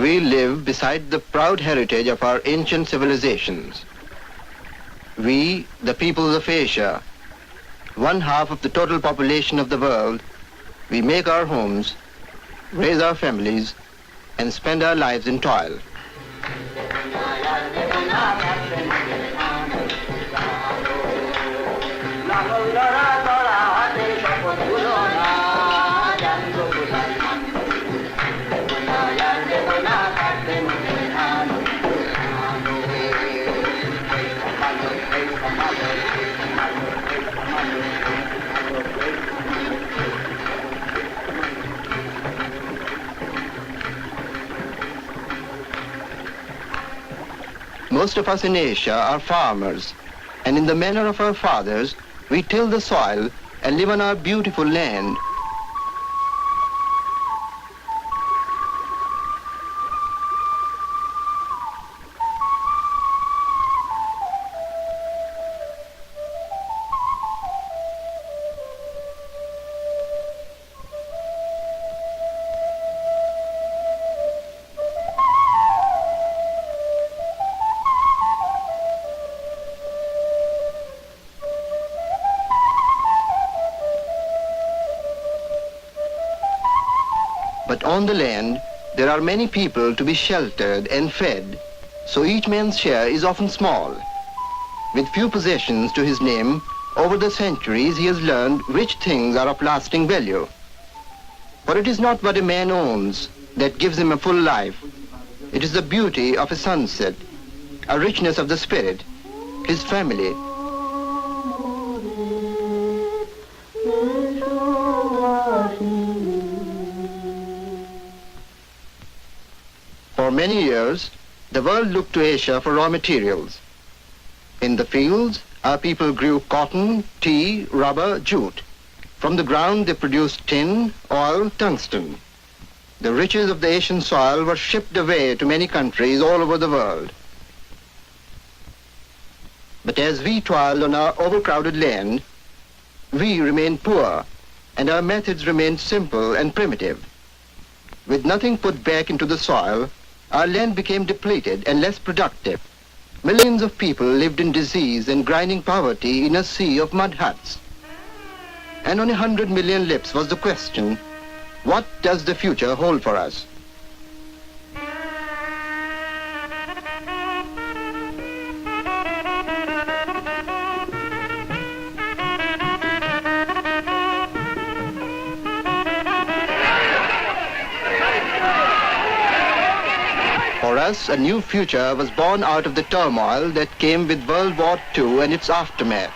We live beside the proud heritage of our ancient civilizations. We, the peoples of Asia, 1/2 of the total population of the world, we make our homes, raise our families, and spend our lives in toil. Most of us in Asia are farmers, and in the manner of our fathers, we till the soil and live on our beautiful land. But on the land, there are many people to be sheltered and fed, so each man's share is often small. With few possessions to his name, over the centuries he has learned which things are of lasting value. For it is not what a man owns that gives him a full life. It is the beauty of a sunset, a richness of the spirit, his family. For many years, the world looked to Asia for raw materials. In the fields, our people grew cotton, tea, rubber, jute. From the ground, they produced tin, oil, tungsten. The riches of the Asian soil were shipped away to many countries all over the world. But as we toiled on our overcrowded land, we remained poor, and our methods remained simple and primitive. With nothing put back into the soil, our land became depleted and less productive. Millions of people lived in disease and grinding poverty in a sea of mud huts. And on 100 million lips was the question, what does the future hold for us? For us, a new future was born out of the turmoil that came with World War II and its aftermath.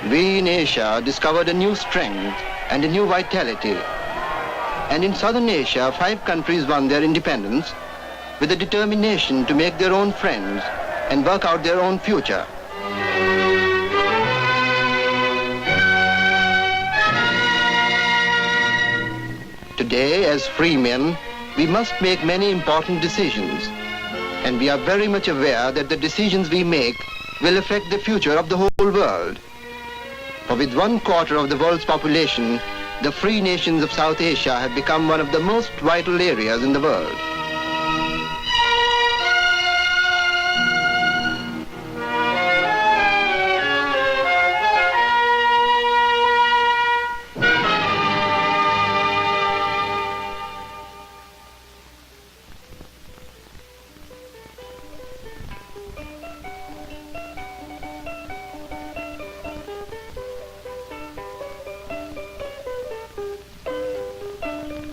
We in Asia discovered a new strength and a new vitality. And in Southern Asia, 5 countries won their independence with a determination to make their own friends and work out their own future. Today, as free men, we must make many important decisions, and we are very much aware that the decisions we make will affect the future of the whole world. For with 1/4 of the world's population, the free nations of South Asia have become one of the most vital areas in the world.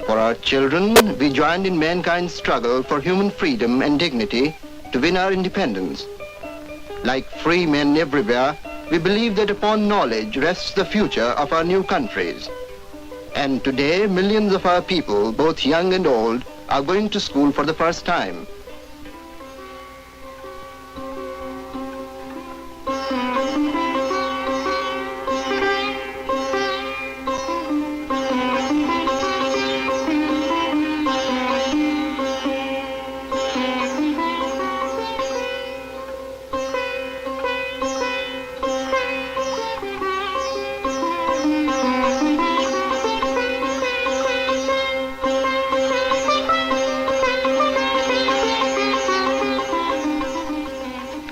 For our children, we joined in mankind's struggle for human freedom and dignity to win our independence. Like free men everywhere, we believe that upon knowledge rests the future of our new countries. And today, millions of our people, both young and old, are going to school for the first time.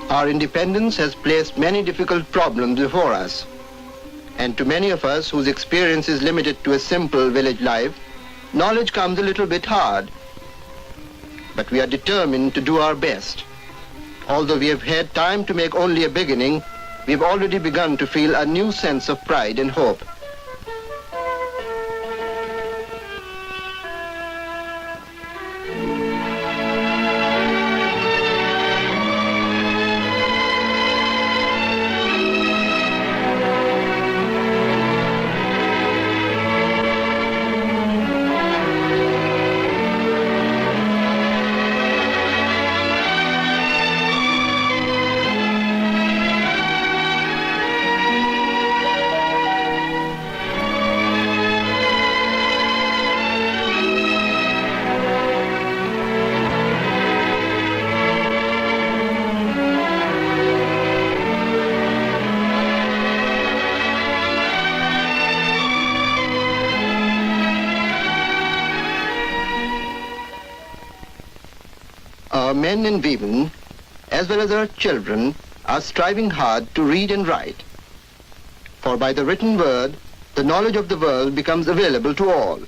Our independence has placed many difficult problems before us. And to many of us whose experience is limited to a simple village life, knowledge comes a little bit hard. But we are determined to do our best. Although we have had time to make only a beginning, we have already begun to feel a new sense of pride and hope. Our men and women, as well as our children, are striving hard to read and write. For by the written word, the knowledge of the world becomes available to all.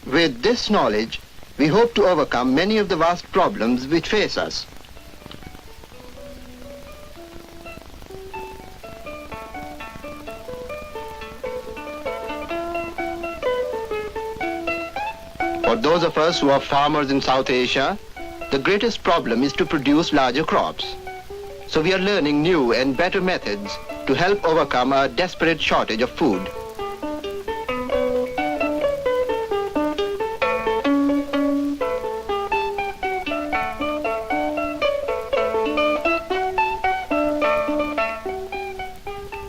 With this knowledge, we hope to overcome many of the vast problems which face us. For those of us who are farmers in South Asia, the greatest problem is to produce larger crops. So we are learning new and better methods to help overcome our desperate shortage of food.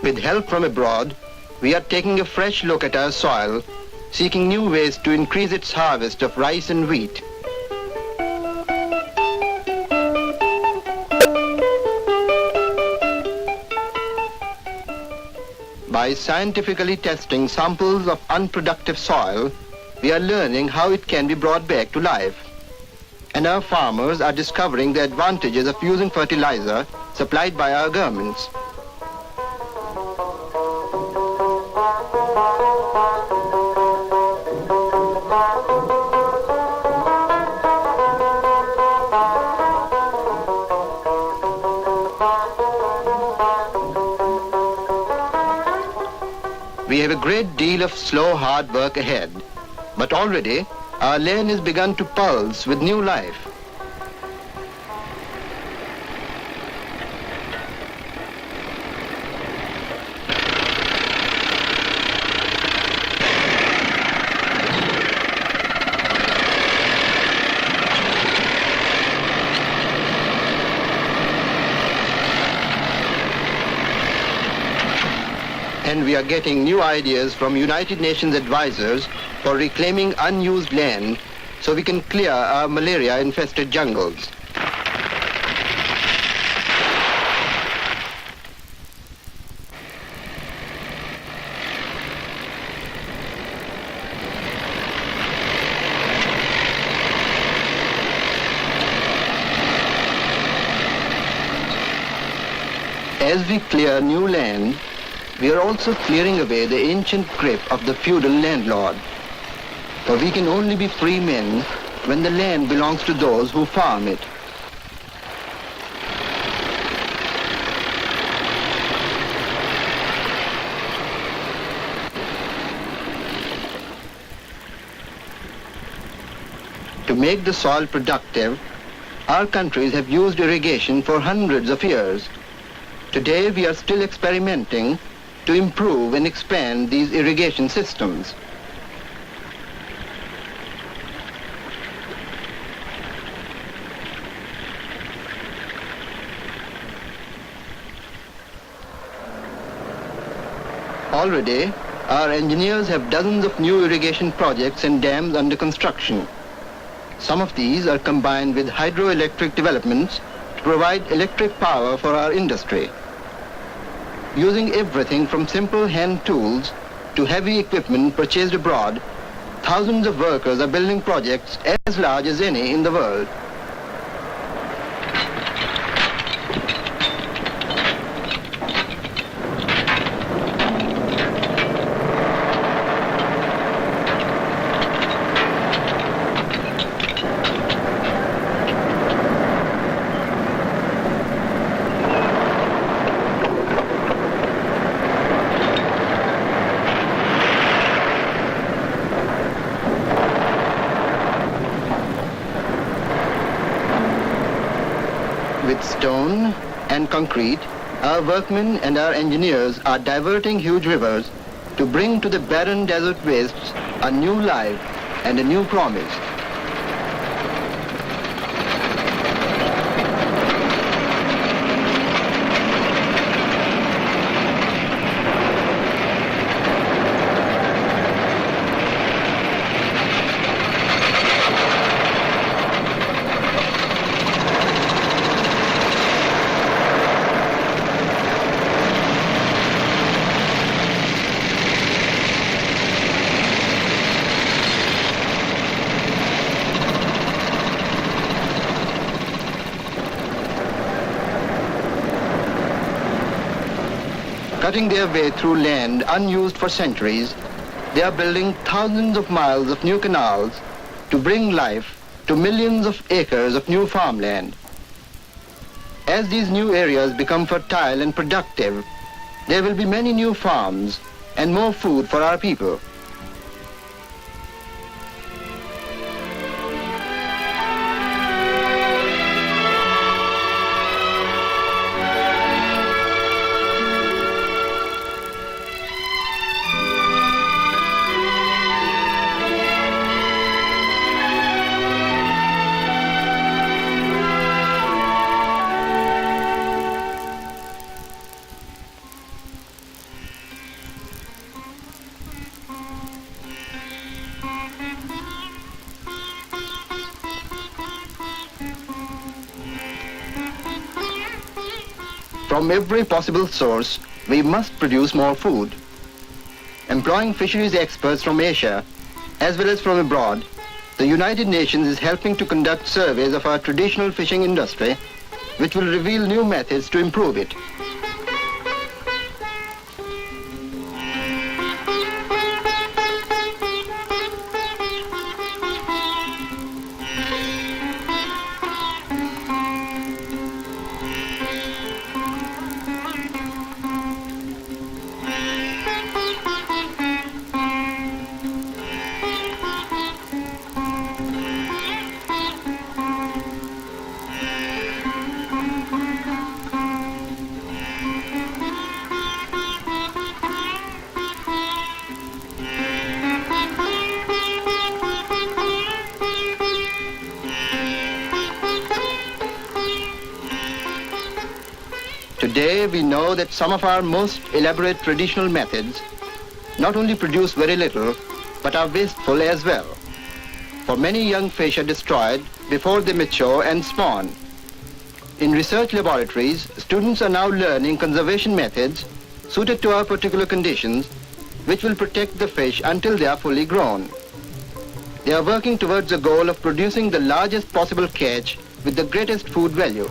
With help from abroad, we are taking a fresh look at our soil, seeking new ways to increase its harvest of rice and wheat. By scientifically testing samples of unproductive soil, we are learning how it can be brought back to life. And our farmers are discovering the advantages of using fertilizer supplied by our governments. We have a great deal of slow, hard work ahead, but already our land has begun to pulse with new life. And we are getting new ideas from United Nations advisors for reclaiming unused land so we can clear our malaria-infested jungles. As we clear new land, we are also clearing away the ancient grip of the feudal landlord. For we can only be free men when the land belongs to those who farm it. To make the soil productive, our countries have used irrigation for hundreds of years. Today we are still experimenting to improve and expand these irrigation systems. Already, our engineers have dozens of new irrigation projects and dams under construction. Some of these are combined with hydroelectric developments to provide electric power for our industry. Using everything from simple hand tools to heavy equipment purchased abroad, thousands of workers are building projects as large as any in the world. With stone and concrete, our workmen and our engineers are diverting huge rivers to bring to the barren desert wastes a new life and a new promise. Cutting their way through land unused for centuries, they are building thousands of miles of new canals to bring life to millions of acres of new farmland. As these new areas become fertile and productive, there will be many new farms and more food for our people. From every possible source, we must produce more food. Employing fisheries experts from Asia, as well as from abroad, the United Nations is helping to conduct surveys of our traditional fishing industry, which will reveal new methods to improve it. Today we know that some of our most elaborate traditional methods not only produce very little, but are wasteful as well. For many young fish are destroyed before they mature and spawn. In research laboratories, students are now learning conservation methods suited to our particular conditions, which will protect the fish until they are fully grown. They are working towards the goal of producing the largest possible catch with the greatest food value.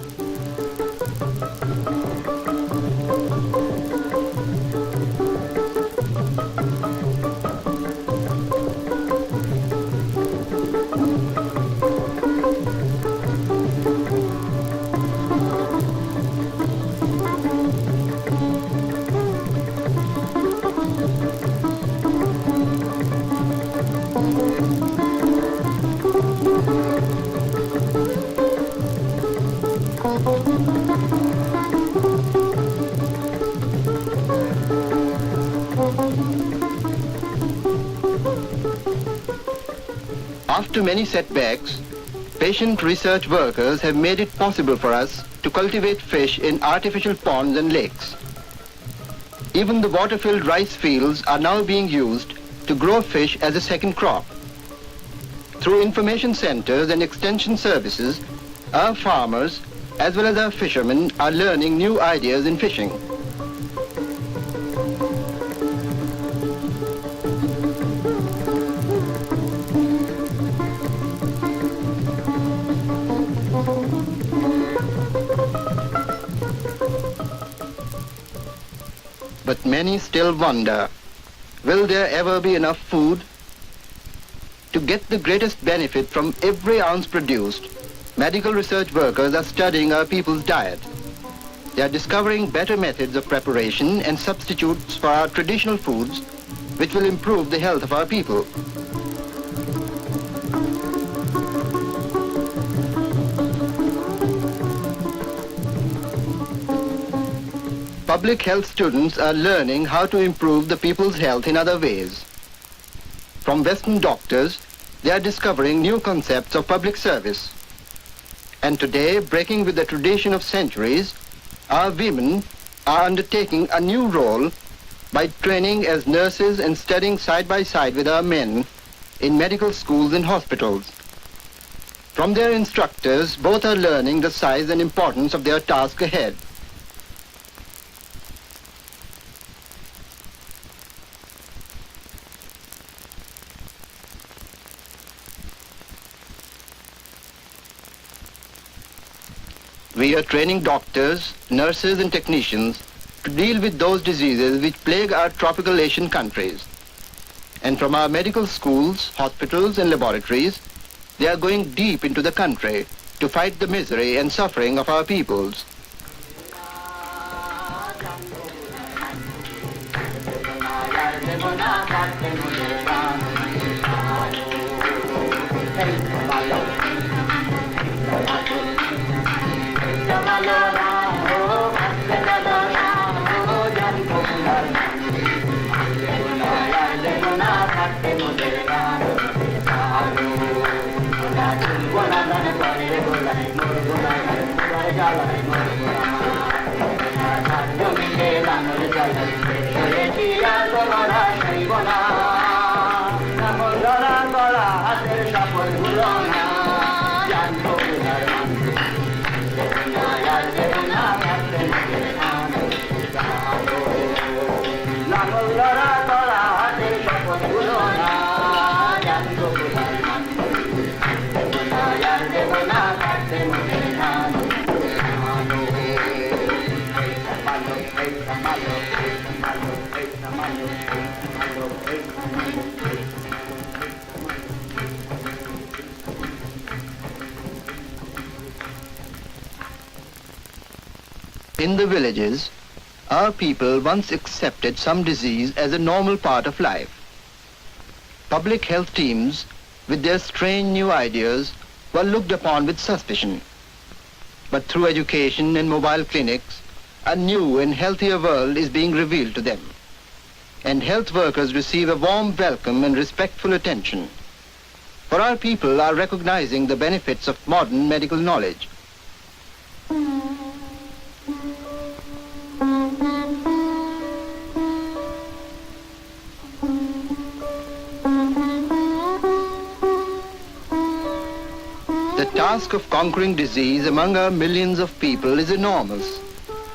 After many setbacks, patient research workers have made it possible for us to cultivate fish in artificial ponds and lakes. Even the water-filled rice fields are now being used to grow fish as a second crop. Through information centers and extension services, our farmers, as well as our fishermen, are learning new ideas in fishing. But many still wonder, will there ever be enough food? To get the greatest benefit from every ounce produced, medical research workers are studying our people's diet. They are discovering better methods of preparation and substitutes for our traditional foods, which will improve the health of our people. Public health students are learning how to improve the people's health in other ways. From Western doctors, they are discovering new concepts of public service. And today, breaking with the tradition of centuries, our women are undertaking a new role by training as nurses and studying side by side with our men in medical schools and hospitals. From their instructors, both are learning the size and importance of their task ahead. We are training doctors, nurses and technicians to deal with those diseases which plague our tropical Asian countries. And from our medical schools, hospitals and laboratories, they are going deep into the country to fight the misery and suffering of our peoples. In the villages, our people once accepted some disease as a normal part of life. Public health teams, with their strange new ideas, were looked upon with suspicion. But through education and mobile clinics, a new and healthier world is being revealed to them. And health workers receive a warm welcome and respectful attention. For our people are recognizing the benefits of modern medical knowledge. The task of conquering disease among our millions of people is enormous,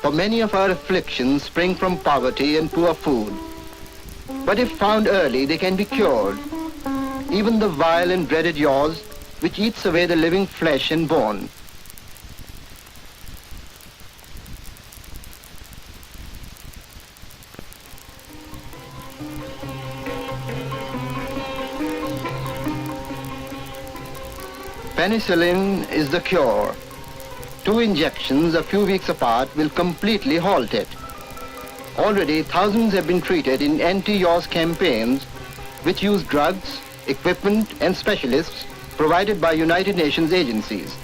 for many of our afflictions spring from poverty and poor food. But if found early, they can be cured. Even the vile and dreaded yaws, which eats away the living flesh and bone. Penicillin is the cure. 2 injections a few weeks apart will completely halt it. Already thousands have been treated in anti-yaws campaigns which use drugs, equipment and specialists provided by United Nations agencies.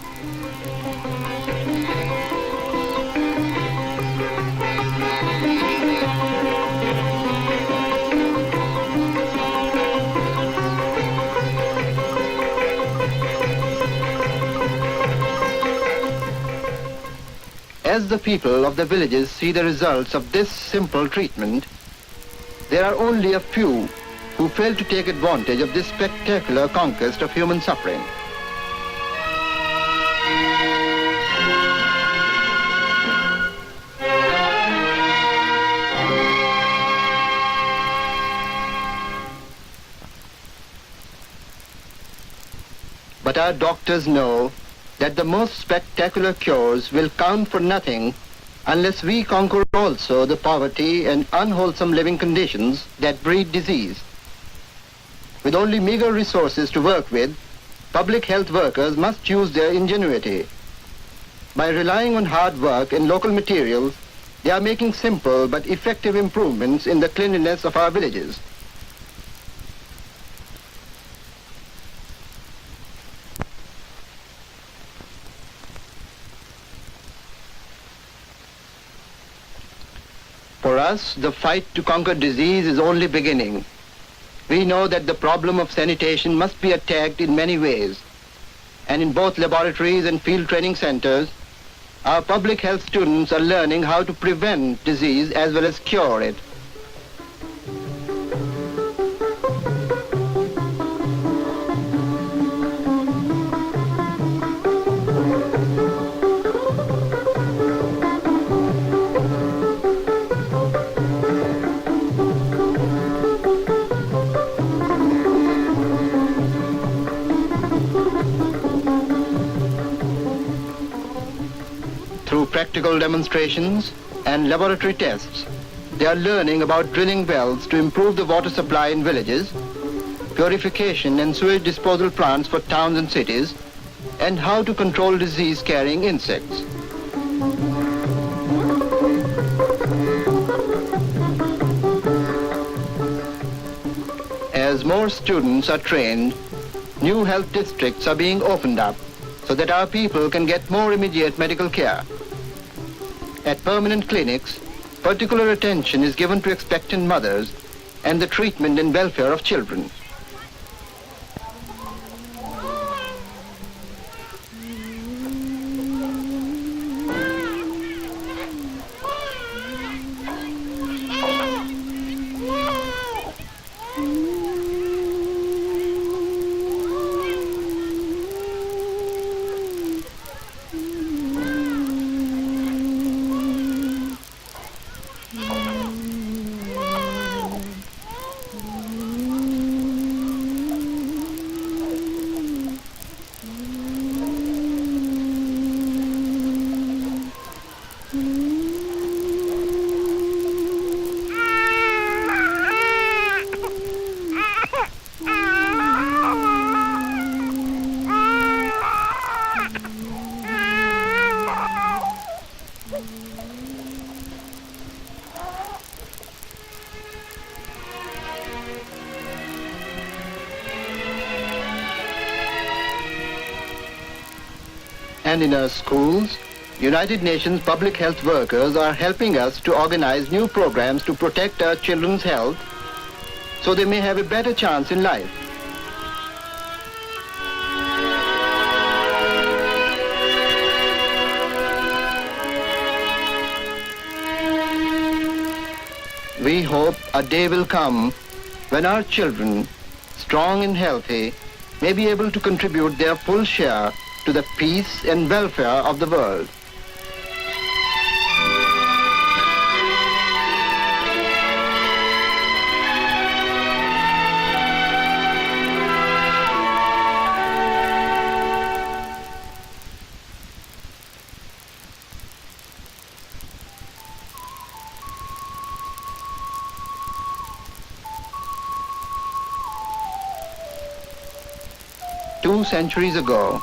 As the people of the villages see the results of this simple treatment, there are only a few who fail to take advantage of this spectacular conquest of human suffering. But our doctors know that the most spectacular cures will count for nothing unless we conquer also the poverty and unwholesome living conditions that breed disease. With only meager resources to work with, public health workers must use their ingenuity. By relying on hard work and local materials, they are making simple but effective improvements in the cleanliness of our villages. For us, the fight to conquer disease is only beginning. We know that the problem of sanitation must be attacked in many ways. And in both laboratories and field training centers, our public health students are learning how to prevent disease as well as cure it. Through practical demonstrations and laboratory tests, they are learning about drilling wells to improve the water supply in villages, purification and sewage disposal plants for towns and cities, and how to control disease-carrying insects. As more students are trained, new health districts are being opened up so that our people can get more immediate medical care. At permanent clinics, particular attention is given to expectant mothers and the treatment and welfare of children. And in our schools, United Nations public health workers are helping us to organize new programs to protect our children's health so they may have a better chance in life. We hope a day will come when our children, strong and healthy, may be able to contribute their full share to the peace and welfare of the world. Two centuries ago,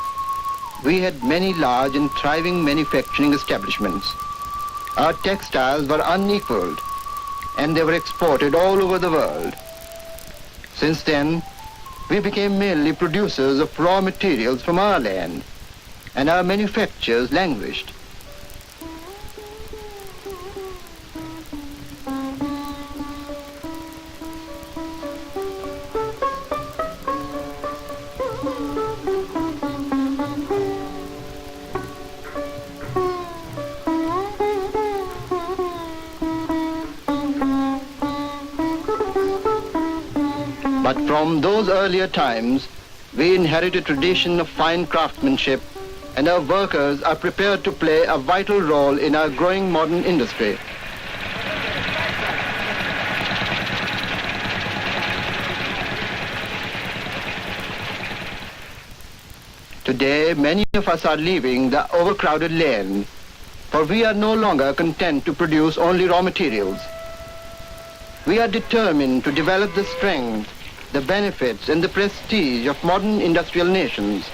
we had many large and thriving manufacturing establishments. Our textiles were unequaled, and they were exported all over the world. Since then, we became mainly producers of raw materials from our land, and our manufactures languished. But from those earlier times, we inherit a tradition of fine craftsmanship, and our workers are prepared to play a vital role in our growing modern industry. Today, many of us are leaving the overcrowded land, for we are no longer content to produce only raw materials. We are determined to develop the strength, the benefits, and the prestige of modern industrial nations.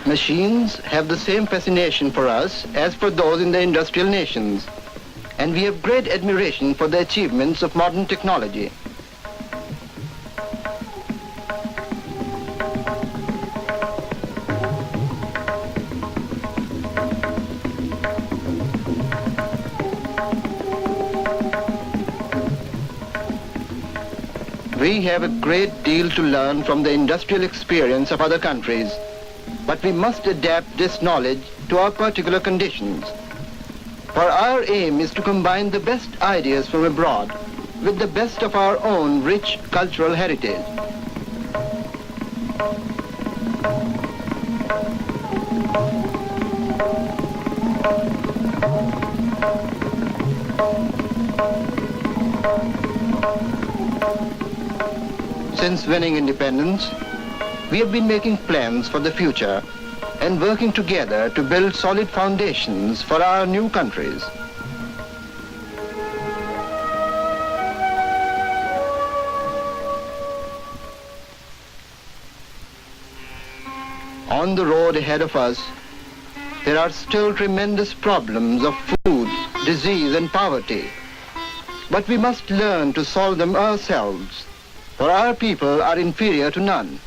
Machines have the same fascination for us as for those in the industrial nations, and we have great admiration for the achievements of modern technology. We have a great deal to learn from the industrial experience of other countries, but we must adapt this knowledge to our particular conditions. For our aim is to combine the best ideas from abroad with the best of our own rich cultural heritage. Since winning independence, we have been making plans for the future and working together to build solid foundations for our new countries. On the road ahead of us, there are still tremendous problems of food, disease, and poverty. But we must learn to solve them ourselves, for our people are inferior to none.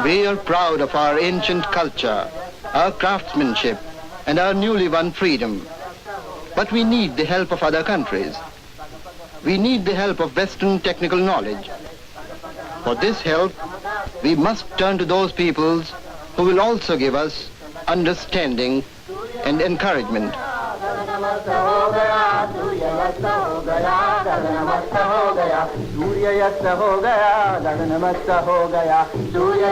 We are proud of our ancient culture, our craftsmanship, and our newly won freedom. But we need the help of other countries. We need the help of Western technical knowledge. For this help, we must turn to those peoples who will also give us understanding and encouragement. Surya